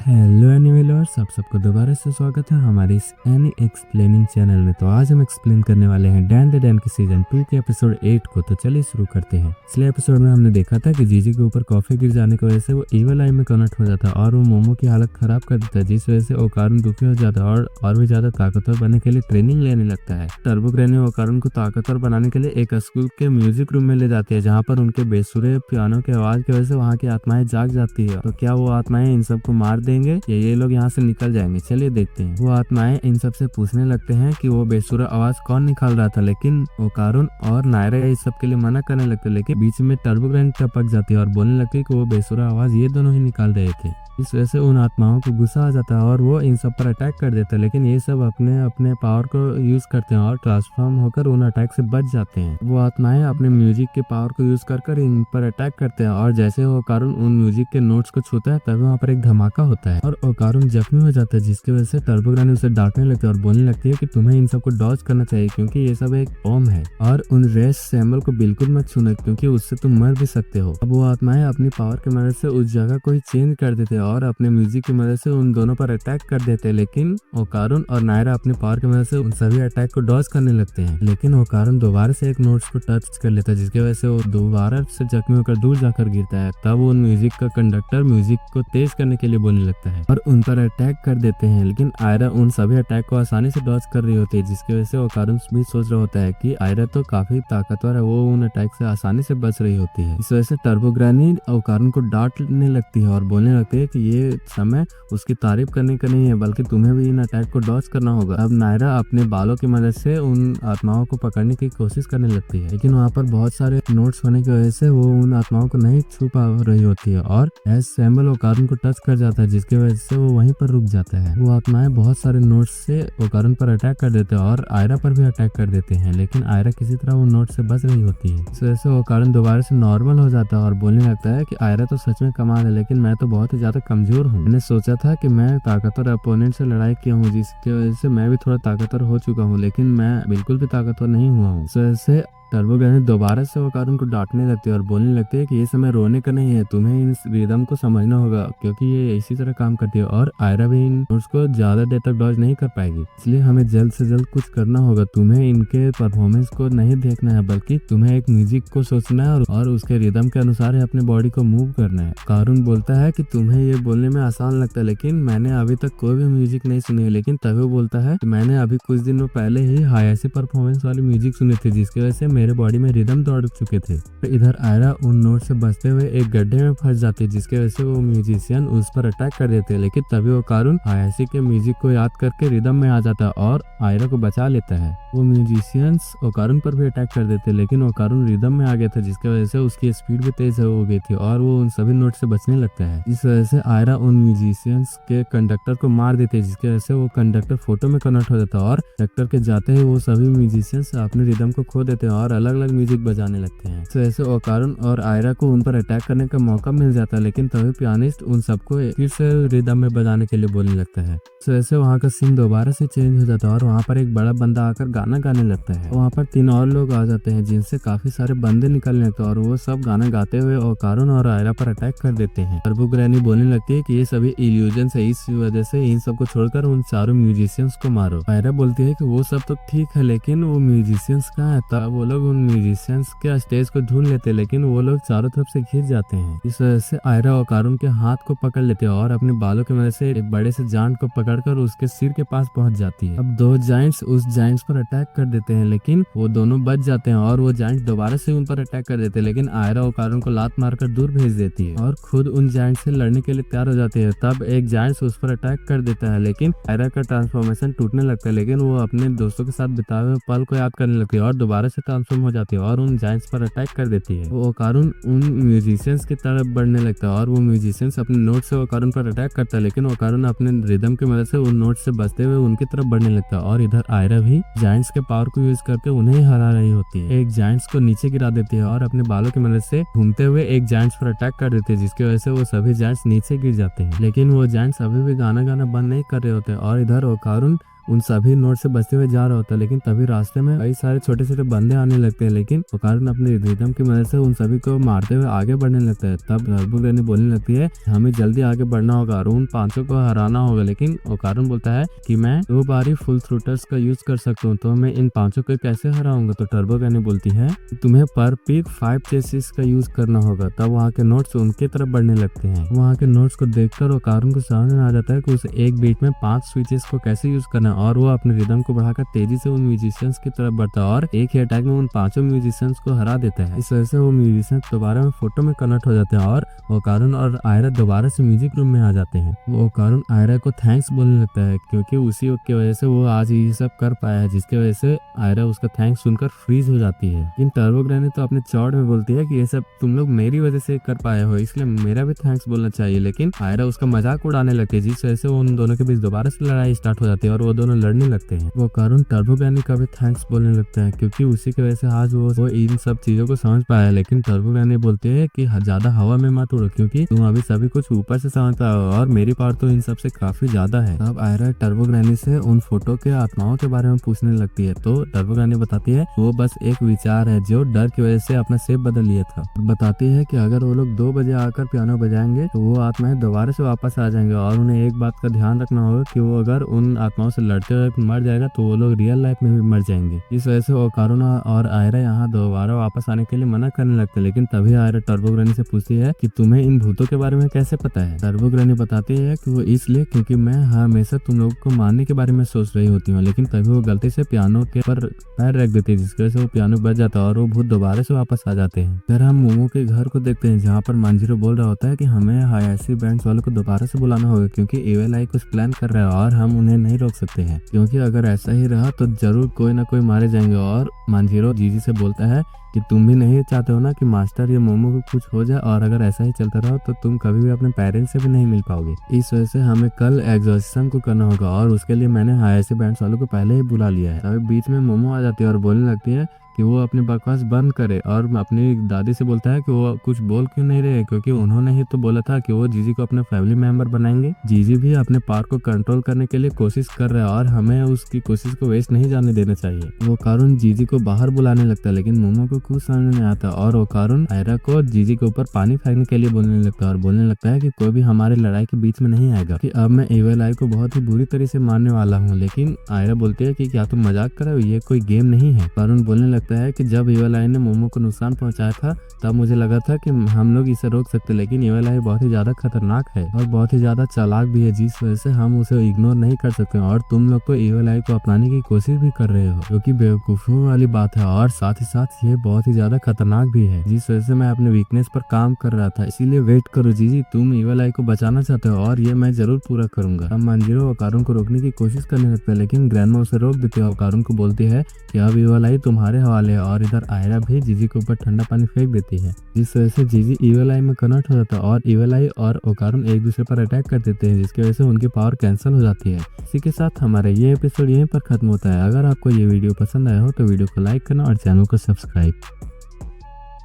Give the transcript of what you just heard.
Hello anime lovers, आप सबको दोबारा से स्वागत है हमारे इस एनी एक्सप्लेनिंग चैनल में। तो आज हम एक्सप्लेन करने वाले हैं डैन द डैन के सीजन 2 के एपिसोड 8 को। तो चलिए शुरू करते हैं। पिछले एपिसोड में हमने देखा था कि जीजी के ऊपर कॉफी गिर जाने की वजह से वो इवल आई में कन्वर्ट हो जाता है और वो मोमो की हालत खराब कर देता है, जिस वजह से ओकारुन दुखी हो जाता है और भी ज्यादा ताकतवर बनने के लिए ट्रेनिंग लेने लगता है। टर्बो ग्रैनी ओकारुन को ताकतवर बनाने के लिए एक स्कूल के म्यूजिक रूम में ले जाती है, जहाँ पर उनके बेसुरे पियानो की आवाज की वजह से वहाँ की आत्माएं जाग जाती है। तो क्या वो आत्माएं इन सबको मार देंगे या ये लोग यहाँ से निकल जाएंगे? चलिए देखते हैं। वो आत्माएं इन सब से पूछने लगते हैं कि वो बेसुरा आवाज कौन निकाल रहा था, लेकिन ओकारुन और नायरा इस सब के लिए मना करने लगते हैं। लेकिन बीच में टर्बो ग्रैनी टपक जाती है और बोलने लगती है कि वो बेसुरा आवाज ये दोनों ही निकाल रहे थे। इस वजह से उन आत्माओं को गुस्सा आ जाता है और वो इन सब पर अटैक कर देते हैं, लेकिन ये सब अपने अपने पावर को यूज करते हैं और ट्रांसफॉर्म होकर उन अटैक से बच जाते हैं। वो आत्माएं अपने म्यूजिक के पावर को यूज कर इन पर अटैक करते हैं और जैसे ओकारुन उन म्यूजिक के नोट्स को छूता है तभी वहाँ पर एक धमाका होता है और ओकारुन जख्मी हो जाता है, जिसकी वजह से टर्बो ग्रैनी उसे डांटने लगती है और बोलने लगती है कि तुम्हें इन सबको डॉज करना चाहिए क्योंकि ये सब एक बॉम्ब है और उन रेस सैम्बल को बिल्कुल मत छूना क्योंकि उससे तुम मर भी सकते हो। अब वो आत्माएं अपनी पावर की मदद से उस जगह को ही चेंज कर देते हैं और अपने म्यूजिक की मदद से उन दोनों पर अटैक कर देते हैं, लेकिन ओकारुन और नायरा अपनी पावर की मदद से उन सभी अटैक को डॉज करने लगते हैं। लेकिन ओकारुन दोबारा से एक नोट्स को टच कर लेता है, जिसकी वजह से वो दोबारा से जख्मी होकर दूर जाकर गिरता है। तब उन म्यूजिक का कंडक्टर म्यूजिक को तेज करने के लिए बोलने लगता है और उन पर अटैक कर देते हैं, लेकिन आयरा उन सभी अटैक को आसानी से डॉज कर रही होती है, जिसकी वजह से ओकारुन भी सोच रहा होता है कि आयरा तो काफी ताकतवर है, वो उन अटैक से आसानी से बच रही होती है। इस वजह से टर्बो ग्रैनी ओकारुन को डांटने लगती है और बोलने लगती है कि ये समय उसकी तारीफ करने का नहीं है, बल्कि तुम्हें भी इन अटैक को डॉज करना होगा। अब नायरा अपने बालों की मदद से उन आत्माओं को पकड़ने की कोशिश करने लगती है, लेकिन वहाँ पर बहुत सारे नोट्स होने की वजह से वो उन आत्माओं को नहीं छू पा रही होती है और एस सैम्बल ओकारुन को टच कर जाता है, जिसकी वजह से वो वहीं पर रुक जाता है। वो आत्माएं बहुत सारे नोट्स से ओकारुन पर अटैक कर देते हैं और आयरा पर भी अटैक कर देते हैं, लेकिन आयरा किसी तरह वो नोट से बच रही होती है। इस वजह से ओकारुन दोबारा से नॉर्मल हो जाता है और बोलने लगता है कि आयरा तो सच में कमाल है, लेकिन मैं तो बहुत ही ज्यादा कमजोर हूँ। मैंने सोचा था कि मैं ताकतवर अपोनेंट से लड़ाई किया हूँ, जिसकी वजह से मैं भी थोड़ा ताकतवर हो चुका हूँ, लेकिन मैं बिल्कुल भी ताकतवर नहीं हुआ हूँ। इस वजह से टर्बो ग्रैनी दोबारा से ओकारुन को डांटने लगती है और बोलने लगती है कि ये समय रोने का नहीं है, तुम्हें इस रिदम को समझना होगा क्योंकि ये इसी तरह काम करती है और आयरा भी इन नोट्स को ज्यादा देर तक डॉज नहीं कर पाएगी, इसलिए हमें जल्द से जल्द कुछ करना होगा। तुम्हें इनके परफॉर्मेंस को नहीं देखना है, बल्कि तुम्हें एक म्यूजिक को सोचना है और उसके रिदम के अनुसार ही अपने बॉडी को मूव करना है। कारुन बोलता है कि तुम्हें ये बोलने में आसान लगता है, लेकिन मैंने अभी तक कोई भी म्यूजिक नहीं सुनी है। लेकिन तभी वो बोलता है कि मैंने अभी कुछ दिनों पहले ही हायासी परफॉर्मेंस वाली म्यूजिक सुनी थी, जिसकी वजह से मेरे बॉडी में रिदम दौड़ चुके थे। तो इधर आयरा उन नोट से बचते हुए एक गड्ढे में फंस जाती है, जिसकी वजह से वो म्यूजिशियन उस पर अटैक कर देते हैं, लेकिन तभी ओकारुन हायासी के म्यूजिक को याद करके रिदम में आ जाता है और आयरा को बचा लेता है। वो म्यूजिशियंस ओकारुन पर भी अटैक कर देते हैं, लेकिन ओकारुन रिदम में आ गया था, जिसकी वजह से उसकी स्पीड भी तेज हो गई थी और वो उन सभी नोट से बचने लगता है। इस वजह से आयरा उन म्यूजिशियंस के कंडक्टर को मार देते हैं, जिसकी वजह से वो कंडक्टर फोटो में कन्वर्ट हो जाता है और कंडक्टर के जाते ही वो सभी म्यूजिशियंस अपने रिदम को खो देते हैं और अलग अलग म्यूजिक बजाने लगते हैं। इस वजह से ओकारुन और आयरा को उन पर अटैक करने का मौका मिल जाता है, लेकिन तभी पियानिस्ट उन सबको फिर से रिदम में बजाने के लिए बोलने लगता है। इस वजह से वहाँ का सीन दोबारा से चेंज हो जाता है और वहाँ पर एक बड़ा बंदा आकर गाना गाने लगता है। वहाँ पर 3 और लोग आ जाते हैं, जिनसे काफी सारे बंदे निकलने लगते हैं और वो सब गाना गाते हुए ओकारुन और आयरा पर अटैक कर देते हैं। टर्बो ग्रैनी बोलने लगती है कि ये सभी इल्यूजन्स है, इस वजह से इन सबको छोड़कर उन चारों म्यूजिशियंस को मारो। आयरा बोलती है कि वो सब तो ठीक है, लेकिन वो म्यूजिशियंस कहाँ है? तब वो लोग उन म्यूजिशियंस के स्टेज को ढूंढ लेते हैं, लेकिन वो लोग चारों तरफ से घिर जाते हैं। इस वजह से आयरा ओकारुन के हाथ को पकड़ लेते हैं और अपने बालों की मदद से एक बड़े से जांट को पकड़कर उसके सिर के पास पहुंच जाती है। अब 2 जायंट्स उस जायंट्स पर अटैक कर देते हैं, लेकिन वो दोनों बच जाते हैं और वो जायंट्स दोबारा से उन पर अटैक कर देते हैं, लेकिन आयरा ओकारुन को लात मारकर दूर भेज देती है और खुद उन जायंट्स से लड़ने के लिए तैयार हो जाती है। तब एक जायंट्स उस पर अटैक कर देता है, लेकिन आयरा का ट्रांसफॉर्मेशन टूटने लगता है, लेकिन वो अपने दोस्तों के साथ बिताए हुए पल को याद करने लगती है और दोबारा से ट्रांसफॉर्म हो जाती है और उन जायंट्स पर अटैक कर देती है। वो ओकारुन उन म्यूजिशियंस की तरफ बढ़ने लगता है और वो म्यूजिशियंस अपने नोट से ओकारुन पर अटैक करता है, लेकिन ओकारुन अपने रिदम की मदद से उन नोट से बचते हुए उनकी तरफ बढ़ने लगता है और इधर आयरा भी जायंट्स के पावर को यूज करके उन्हें हरा रही होती है। एक जायंट्स को नीचे गिरा देती है और अपने बालों की मदद से घूमते हुए एक जायंट्स पर अटैक कर देती है, जिसकी वजह से वो सभी जायंट्स नीचे गिर जाते हैं, लेकिन वो जायंट्स अभी भी गाना गाना बंद नहीं कर रहे होते और इधर ओकारुन उन सभी नोट से बचते हुए जा रहा होता है, लेकिन तभी रास्ते में कई सारे छोटे छोटे बंदे आने लगते हैं, लेकिन ओकारुन अपने रिदम की मदद से उन सभी को मारते हुए आगे बढ़ने लगता है। तब टर्बोग्रेनी बोलने लगती है हमें जल्दी आगे बढ़ना होगा और उन पांचों को हराना होगा, लेकिन ओकारुन बोलता है कि मैं 2 बारी फुल थ्रूटर्स का यूज कर सकता हूँ, तो मैं इन पांचों को कैसे हराऊंगा। तो टर्बोग्रेनी बोलती है तुम्हें पर पीक 5 चेसिस का यूज करना होगा। तब वहाँ के नोट्स उनके तरफ बढ़ने लगते हैं। वहाँ के नोट्स को देखकर ओकारुन को समझ में आ जाता है कि उसे एक बीट में 5 स्विचेस को कैसे यूज करना है, और वो अपने रिदम को बढ़ाकर तेजी से उन म्यूजिशियंस की तरफ बढ़ता है और एक ही अटैक में उन पांचों म्यूजिशियंस को हरा देता है। इस वजह से वो म्यूजिशियंस दोबारा में फोटो में कन्वर्ट हो जाते हैं और ओकारुन और आयरा दोबारा से म्यूजिक रूम में आ जाते हैं। वो ओकारुन आयरा को थैंक्स बोलने लगता है, क्योंकि उसी की वजह से वो आज ये सब कर पाया है, जिसकी वजह से आयरा उसका थैंक्स सुनकर फ्रीज हो जाती है। लेकिन टर्बोग्रेनी तो अपने चौड़ में बोलती है कि ये सब तुम लोग मेरी वजह से कर पाए हो, इसलिए मेरा भी थैंक्स बोलना चाहिए। लेकिन आयरा उसका मजाक उड़ाने लगती है, जिस वजह से उन दोनों के बीच दोबारा से लड़ाई स्टार्ट हो जाती है और वो दोनों लड़ने लगते हैं। वो ओकारुन टर्बोग्रेनी का भी थैंक्स बोलने लगता है, क्योंकि उसी की वजह से आज वो इन सब चीजों को समझ पाया। लेकिन टर्बोग्रेनी बोलती है कि ज्यादा हवा में मत उड़ो, क्योंकि तुम अभी सभी कुछ ऊपर से समझता हो और मेरी पावर तो इन सब से काफी ज्यादा है। अब आयरा टर्बोग्रेनी से उन फोटो के आत्माओं के बारे में पूछने लगती है, तो टर्बोग्रेनी बताती है वो बस एक विचार है जो डर की वजह से अपना शेप बदल लिया था। बताती है कि अगर वो लोग 2 बजे आकर पियानो बजाएंगे तो वो आत्माएं दोबारा से वापस आ जाएंगे, और उन्हें एक बात का ध्यान रखना होगा कि वो अगर उन आत्माओं से लड़ते हुए मर जाएगा तो वो लोग रियल लाइफ में भी मर जाएंगे। इस वजह से ओकारुन और आयरा यहाँ दोबारा वापस आने के लिए मना करने लगते हैं। लेकिन तभी आयरा टर्बोग्रेनी से पूछती है कि तुम्हें इन भूतों के बारे में कैसे पता है। टर्बोग्रेनी बताती है कि वो इसलिए क्योंकि मैं हमेशा तुम लोगों को मारने के बारे में सोच रही होती हूँ, लेकिन तभी वो गलती से पियानो के पर पैर रख देती है, जिसकी वजह से वो पियानो बज जाता है और वो भूत दोबारा से वापस आ जाते हैं। फिर हम मोमो के घर को देखते हैं, जहाँ पर मांजिरो बोल रहा होता है कि हमें हायाशी बैंड्स वालों को दोबारा से बुलाना होगा, क्योंकि इविल आई कुछ प्लान कर रहा है और हम उन्हें नहीं रोक सकते हैं, क्योंकि अगर ऐसा ही रहा तो जरूर कोई ना कोई मारे जाएंगे। और मांजिरो जीजी से बोलता है कि तुम भी नहीं चाहते हो ना कि मास्टर या मोमो को कुछ हो जाए, और अगर ऐसा ही चलता रहो तो तुम कभी भी अपने पेरेंट्स से भी नहीं मिल पाओगे। इस वजह से हमें कल एग्जॉर्सिज्म को करना होगा, और उसके लिए मैंने हायाशी बैंड्स वालों को पहले ही बुला लिया है। तभी बीच में मोमो आ जाती है और बोलने लगती है कि वो अपनी बकवास बंद करे, और अपनी दादी से बोलता है कि वो कुछ बोल क्यों नहीं रहे, क्योंकि उन्होंने ही तो बोला था कि वो जीजी को अपना फैमिली मेंबर बनाएंगे। जीजी भी अपने पावर को कंट्रोल करने के लिए कोशिश कर रहा है और हमें उसकी कोशिश को वेस्ट नहीं जाने देना चाहिए। वो ओकारुन जीजी को बाहर बुलाने लगता है, लेकिन मोमो को कुछ समझ नहीं आता और ओकारुन आयरा को जीजी के ऊपर पानी फेंकने के लिए बोलने लगता है और बोलने लगता है कि कोई भी हमारे लड़ाई के बीच में नहीं आएगा, कि अब मैं इविल आई को बहुत ही बुरी तरह से मारने वाला हूँ। लेकिन आयरा बोलती है कि क्या तुम मजाक कर रहे हो, ये कोई गेम नहीं है। ओकारुन बोलने लगता है कि जब इविल आई ने मोमो को नुकसान पहुंचाया था तब मुझे लगा था कि हम लोग इसे रोक सकते, लेकिन इविल आई बहुत ही ज्यादा खतरनाक है और बहुत ही ज्यादा चालाक भी है, जिस वजह से हम उसे इग्नोर नहीं कर सकते। और तुम लोग तो इविल आई को अपनाने की कोशिश भी कर रहे हो, जो कि बेवकूफों वाली बात है, और साथ ही साथ ये बहुत ही ज्यादा खतरनाक भी है, जिस वजह से मैं अपने वीकनेस पर काम कर रहा था। इसीलिए वेट करो जीजी, तुम इविल आई को बचाना चाहते हो और ये मैं जरूर पूरा करूंगा। अब मांजिरो ओकारुन को रोकने की कोशिश करने लगता है, लेकिन ग्रैंडमा उसे रोक देती है। ओकारुन को बोलती है कि अब इविल आई तुम्हारे हवाले है, और इधर आयरा भी जीजी के ऊपर ठंडा पानी फेंक देती है, जिस वजह से जीजी इविल आई में कन्वर्ट हो जाता है और इविल आई और ओकारुन एक दूसरे पर अटैक कर देते हैं, जिसकी वजह से उनकी पावर कैंसिल हो जाती है। इसी के साथ हमारा ये एपिसोड यहीं पर खत्म होता है। अगर आपको ये वीडियो पसंद आया हो तो वीडियो को लाइक करना और चैनल को सब्सक्राइब।